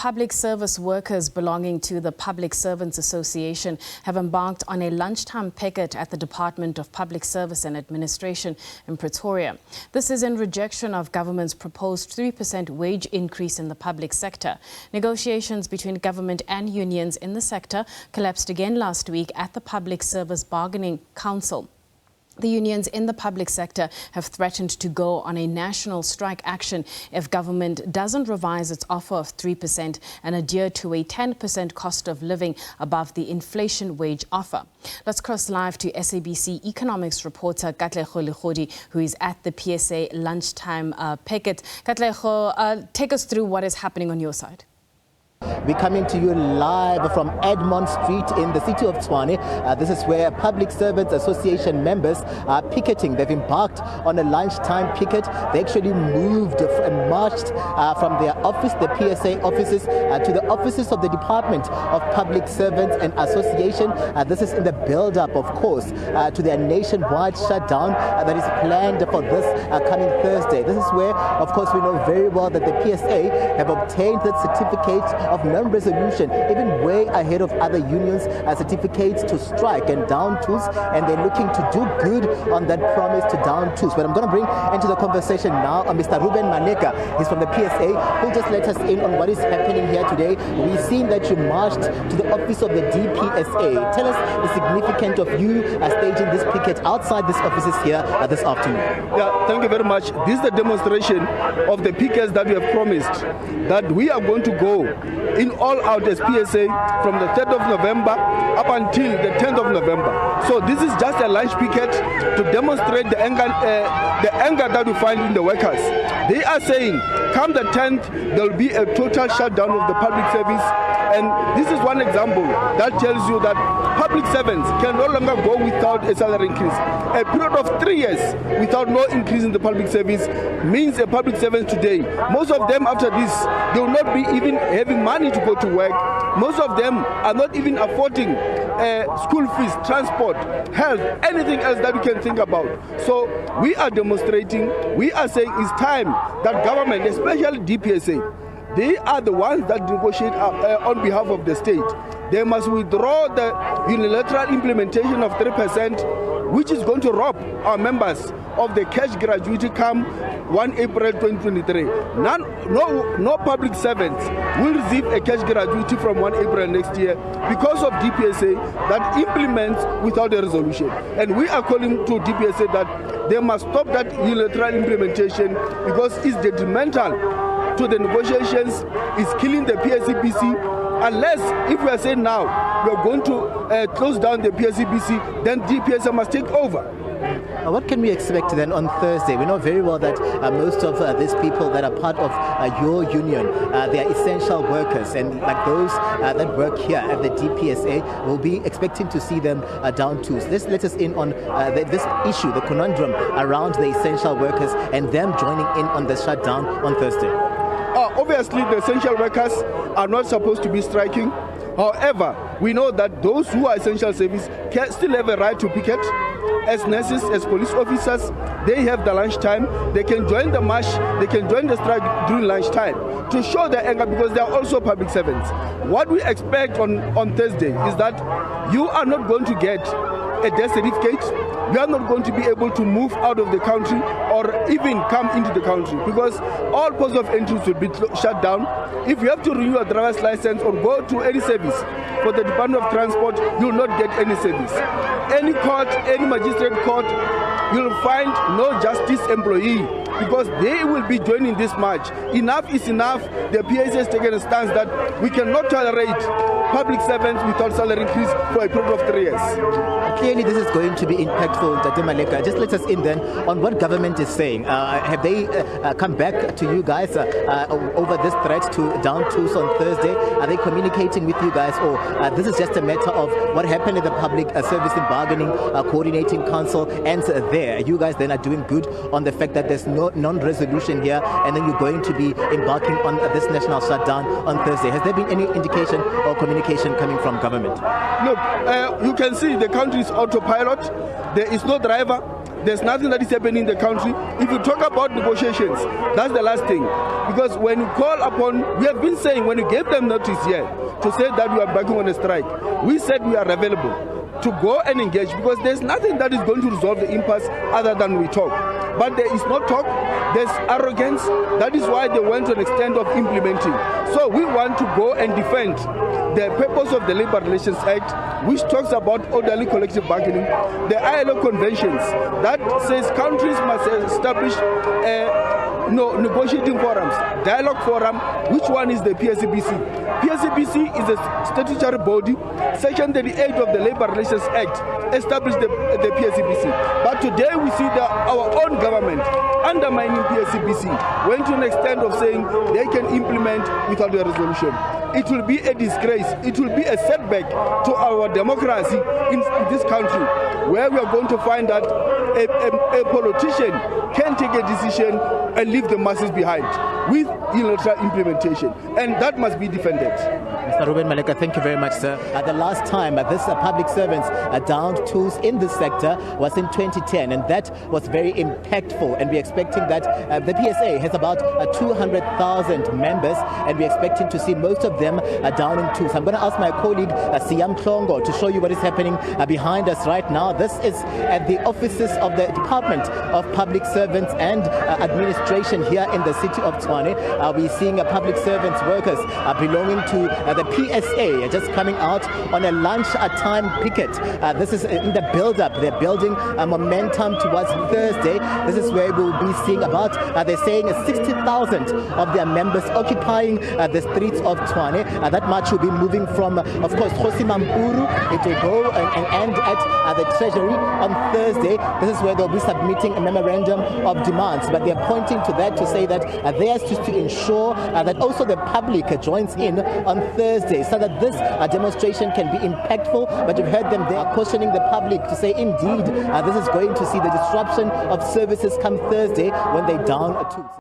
public service workers belonging to the Public Servants Association have embarked on a lunchtime picket at the Department of Public Service and Administration in Pretoria. This is in rejection of government's proposed 3% wage increase in the public sector. Negotiations between government and unions in the sector collapsed again last week at the Public Service Bargaining Council. The unions in the public sector have threatened to go on a national strike action if government doesn't revise its offer of 3% and adhere to a 10% cost of living above the inflation wage offer. Let's cross live to SABC economics reporter Katlego Legodi, who is at the PSA lunchtime picket. Katlego, take us through what is happening on your side. We're coming to you live from Edmond Street in the city of Tshwane. This is where Public Servants Association members are picketing. They've embarked on a lunchtime picket. They actually moved and marched from their office, the PSA offices, to the offices of the Department of Public Servants and Association. This is in the build-up, of course, to their nationwide shutdown that is planned for this coming Thursday. This is where, of course, we know very well that the PSA have obtained that certificate of non-resolution, even way ahead of other unions, certificates to strike and down tools, and they're looking to do good on that promise to down tools. But I'm going to bring into the conversation now Mr. Ruben Maneka. He's from the PSA, who'll just let us in on what is happening here today. We've seen that you marched to the office of the DPSA. Tell us the significance of you staging this picket outside these offices here this afternoon. Yeah, thank you very much. This is the demonstration of the pickets that we have promised, that we are going to go in all out as PSA from the 3rd of November up until the 10th of November. So this is just a lunch picket to demonstrate the anger that we find in the workers. They are saying, come the 10th, there will be a total shutdown of the public service. And this is one example that tells you that public servants can no longer go without a salary increase. A period of 3 years without no increase in the public service means a public servant today, most of them after this, they will not be even having money to go to work. Most of them are not even affording school fees, transport, health, anything else that we can think about. So we are demonstrating, we are saying it's time that government, especially DPSA, they are the ones that negotiate on behalf of the state. They must withdraw the unilateral implementation of 3%, which is going to rob our members of the cash gratuity come 1 April 2023. No public servants will receive a cash gratuity from 1 April next year because of DPSA that implements without a resolution. And we are calling to DPSA that they must stop that unilateral implementation because it's detrimental to the negotiations, is killing the PSABC. Unless, if we are saying now, we are going to close down the PSABC, then DPSA must take over. What can we expect then on Thursday? We know very well that most of these people that are part of your union, they are essential workers, and like those that work here at the DPSA will be expecting to see them down tools. Let's let us in on this issue, the conundrum around the essential workers and them joining in on the shutdown on Thursday. Obviously, the essential workers are not supposed to be striking. However, we know that those who are essential service can still have a right to picket. As nurses, as police officers, they have the lunchtime. They can join the march, they can join the strike during lunchtime to show their anger because they are also public servants. What we expect on Thursday is that you are not going to get a death certificate. We are not going to be able to move out of the country or even come into the country because all ports of entry will be shut down. If you have to renew a driver's license or go to any service for the Department of Transport, you will not get any service. Any court, any magistrate court, you will find no justice employee because they will be joining this march. Enough is enough. The PSA has taken a stance that we cannot tolerate public servants without salary increase for a period of 3 years. Clearly, this is going to be impactful, Tate Maleka. Just let us in then on what government is saying. Have they come back to you guys over this threat to down tools on Thursday? Are they communicating with you guys, or this is just a matter of what happened in the Public Service and Bargaining Coordinating Council ends there? You guys then are doing good on the fact that there's no non-resolution here, and then you're going to be embarking on this national shutdown on Thursday. Has there been any indication or communication coming from government? Look, you can see the country is autopilot. There is no driver. There's nothing that is happening in the country. If you talk about negotiations, that's the last thing. Because when you call upon, we have been saying, when you gave them notice here to say that we are embarking on a strike, we said we are available to go and engage, because there's nothing that is going to resolve the impasse other than we talk. But there is no talk, there's arrogance. That is why they went to an extent of implementing. So we want to go and defend the purpose of the Labour Relations Act, which talks about orderly collective bargaining, the ILO conventions that says countries must establish negotiating forums, dialogue forum. Which one is the PSABC? PSABC is a statutory body. Section 38 of the Labour Relations Act established the PSABC. But today we see that our own government undermining PSABC, went to an extent of saying they can implement without a resolution. It will be a disgrace. It will be a setback to our democracy in this country, where we are going to find that a politician can take a decision and leave the masses behind with unilateral implementation, and that must be defended. Mr. Ruben Maleka, thank you very much, sir. The last time this public servants downed tools in this sector was in 2010, and that was very impactful, and we're expecting that the PSA has about 200,000 members, and we're expecting to see most of them downing tools. I'm going to ask my colleague Siyam Tlongo to show you what is happening behind us right now. This is at the offices of the Department of Public Servants and Administration here in the city of Tshwane. We're seeing public servants workers belonging to the PSA just coming out on a lunchtime picket. This is in the build-up. They're building momentum towards Thursday. This is where we'll be seeing about, they're saying 60,000 of their members occupying the streets of Tshwane. That march will be moving from, of course, Khosi Mampuru. It will go and end at the Treasury on Thursday. This is where they'll be submitting a memorandum of demands. But they're pointing to that to say that theirs is to ensure that also the public joins in on Thursday, so that this demonstration can be impactful. But you've heard them, they are cautioning the public to say indeed this is going to see the disruption of services come Thursday when they down tools.